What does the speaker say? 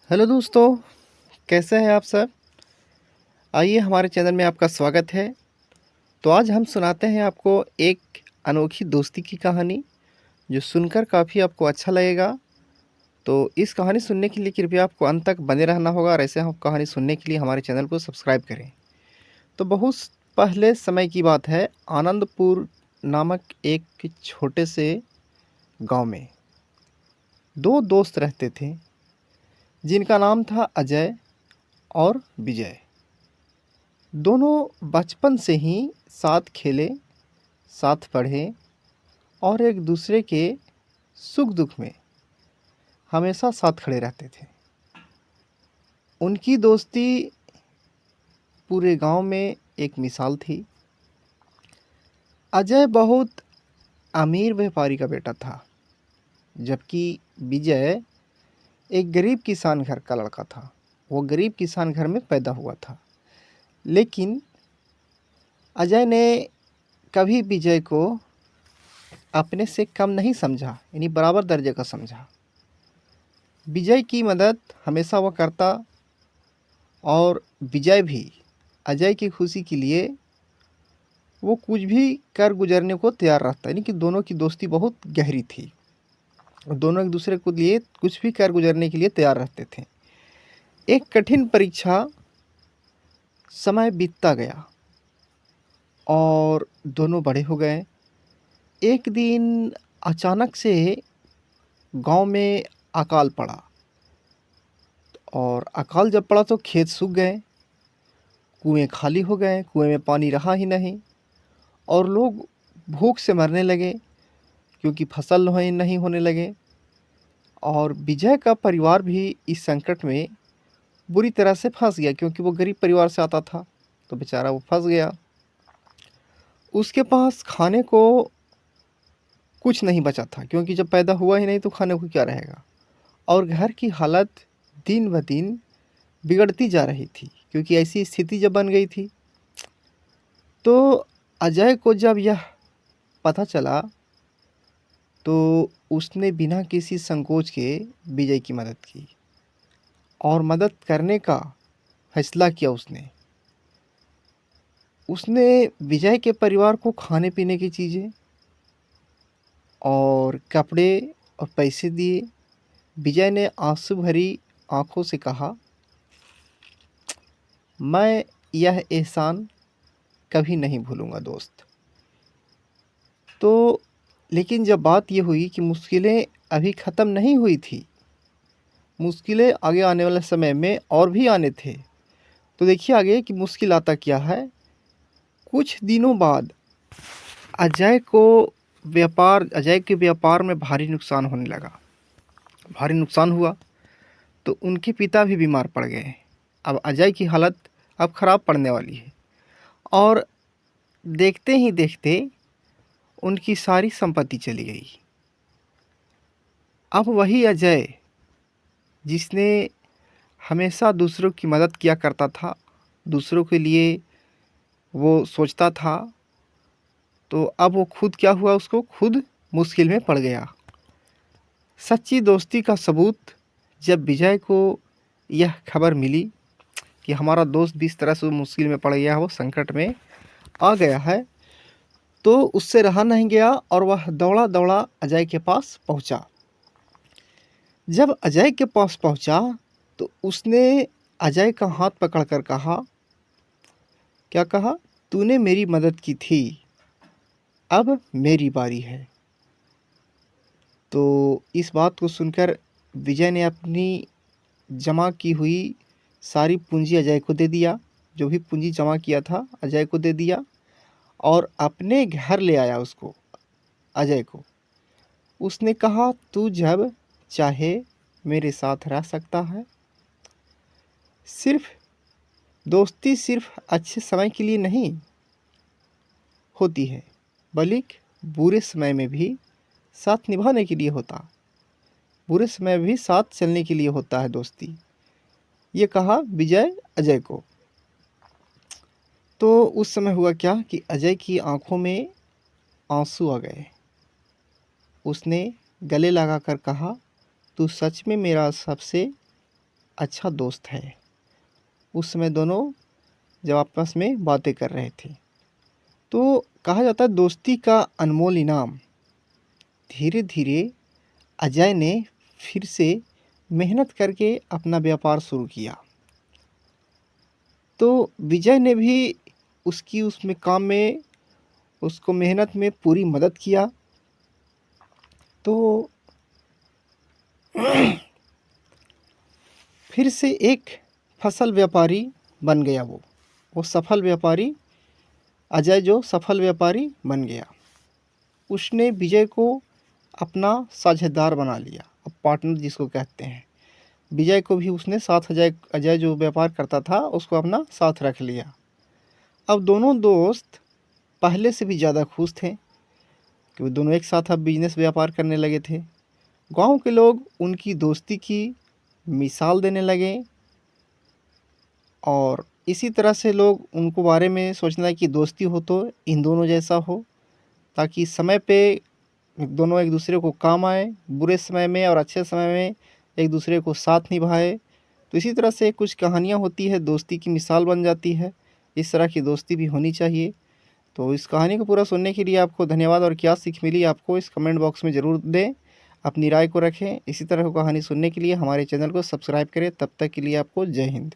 Hello दोस्तों, कैसे हैं आप सब? आइए हमारे चैनल में आपका स्वागत है। तो आज हम सुनाते हैं आपको एक अनोखी दोस्ती की कहानी, जो सुनकर काफ़ी आपको अच्छा लगेगा। तो इस कहानी सुनने के लिए कृपया आपको अंत तक बने रहना होगा और ऐसे हम कहानी सुनने के लिए हमारे चैनल को सब्सक्राइब करें। तो बहुत पहले समय की बात है, आनंदपुर नामक एक छोटे से गांव में 2 दोस्त रहते थे, जिनका नाम था अजय और विजय। दोनों बचपन से ही साथ खेले, साथ पढ़े और एक दूसरे के सुख दुख में हमेशा साथ खड़े रहते थे। उनकी दोस्ती पूरे गांव में एक मिसाल थी। अजय बहुत अमीर व्यापारी का बेटा था, जबकि विजय एक गरीब किसान घर का लड़का था। वो गरीब किसान घर में पैदा हुआ था, लेकिन अजय ने कभी विजय को अपने से कम नहीं समझा, यानी बराबर दर्जे का समझा। विजय की मदद हमेशा वह करता और विजय भी अजय की खुशी के लिए वो कुछ भी कर गुजरने को तैयार रहता, यानी कि दोनों की दोस्ती बहुत गहरी थी। दोनों एक दूसरे को लिए कुछ भी कर गुजरने के लिए तैयार रहते थे। एक कठिन परीक्षा समय बीतता गया और दोनों बड़े हो गए। एक दिन अचानक से गांव में अकाल पड़ा और अकाल जब पड़ा तो खेत सूख गए, कुएं खाली हो गए, कुएं में पानी रहा ही नहीं और लोग भूख से मरने लगे, क्योंकि फसल नहीं होने लगे। और विजय का परिवार भी इस संकट में बुरी तरह से फंस गया, क्योंकि वो गरीब परिवार से आता था, तो बेचारा वो फंस गया। उसके पास खाने को कुछ नहीं बचा था, क्योंकि जब पैदा हुआ ही नहीं तो खाने को क्या रहेगा। और घर की हालत दिन ब दिन बिगड़ती जा रही थी, क्योंकि ऐसी स्थिति जब बन गई थी। तो अजय को जब यह पता चला तो उसने बिना किसी संकोच के विजय की मदद की और मदद करने का फैसला किया। उसने उसने विजय के परिवार को खाने पीने की चीज़ें और कपड़े और पैसे दिए। विजय ने आंसू भरी आंखों से कहा, मैं यह एहसान कभी नहीं भूलूंगा दोस्त। तो लेकिन जब बात यह हुई कि मुश्किलें अभी ख़त्म नहीं हुई थी, मुश्किलें आगे आने वाले समय में और भी आने थे। तो देखिए आगे कि मुश्किल आता क्या है। कुछ दिनों बाद अजय के व्यापार में भारी नुकसान होने लगा। भारी नुकसान हुआ तो उनके पिता भी बीमार पड़ गए। अब अजय की हालत अब ख़राब पड़ने वाली है और देखते ही देखते उनकी सारी संपत्ति चली गई। अब वही अजय जिसने हमेशा दूसरों की मदद किया करता था, दूसरों के लिए वो सोचता था, तो अब वो खुद क्या हुआ, उसको खुद मुश्किल में पड़ गया। सच्ची दोस्ती का सबूत जब विजय को यह खबर मिली कि हमारा दोस्त भी इस तरह से मुश्किल में पड़ गया है, वो संकट में आ गया है, तो उससे रहा नहीं गया और वह दौड़ा दौड़ा अजय के पास पहुंचा। जब अजय के पास पहुंचा तो उसने अजय का हाथ पकड़कर कहा, क्या कहा, तूने मेरी मदद की थी, अब मेरी बारी है। तो इस बात को सुनकर विजय ने अपनी जमा की हुई सारी पूंजी अजय को दे दिया। जो भी पूंजी जमा किया था अजय को दे दिया और अपने घर ले आया उसको, अजय को। उसने कहा, तू जब चाहे मेरे साथ रह सकता है। सिर्फ दोस्ती सिर्फ अच्छे समय के लिए नहीं होती है, बल्कि बुरे समय में भी साथ निभाने के लिए होता, बुरे समय में भी साथ चलने के लिए होता है दोस्ती। ये कहा विजय अजय को। तो उस समय हुआ क्या कि अजय की आंखों में आंसू आ गए। उसने गले लगाकर कहा, तू सच में मेरा सबसे अच्छा दोस्त है। उस समय दोनों जब आपस में बातें कर रहे थे, तो कहा जाता है दोस्ती का अनमोल इनाम। धीरे धीरे अजय ने फिर से मेहनत करके अपना व्यापार शुरू किया। तो विजय ने भी उसकी उसमें काम में उसको मेहनत में पूरी मदद किया। तो फिर से एक फसल व्यापारी बन गया वो सफल व्यापारी। अजय जो सफल व्यापारी बन गया, उसने विजय को अपना साझेदार बना लिया, अब पार्टनर जिसको कहते हैं। विजय को भी उसने साथ अजय जो व्यापार करता था उसको अपना साथ रख लिया। अब दोनों दोस्त पहले से भी ज़्यादा खुश थे, क्योंकि दोनों एक साथ अब बिजनेस व्यापार करने लगे थे। गांव के लोग उनकी दोस्ती की मिसाल देने लगे और इसी तरह से लोग उनको बारे में सोचने लगे कि दोस्ती हो तो इन दोनों जैसा हो, ताकि समय पे दोनों एक दूसरे को काम आए, बुरे समय में और अच्छे समय में एक दूसरे को साथ निभाए। तो इसी तरह से कुछ कहानियाँ होती है, दोस्ती की मिसाल बन जाती है। इस तरह की दोस्ती भी होनी चाहिए। तो इस कहानी को पूरा सुनने के लिए आपको धन्यवाद, और क्या सीख मिली आपको इस कमेंट बॉक्स में ज़रूर दें, अपनी राय को रखें। इसी तरह की कहानी सुनने के लिए हमारे चैनल को सब्सक्राइब करें। तब तक के लिए आपको जय हिंद।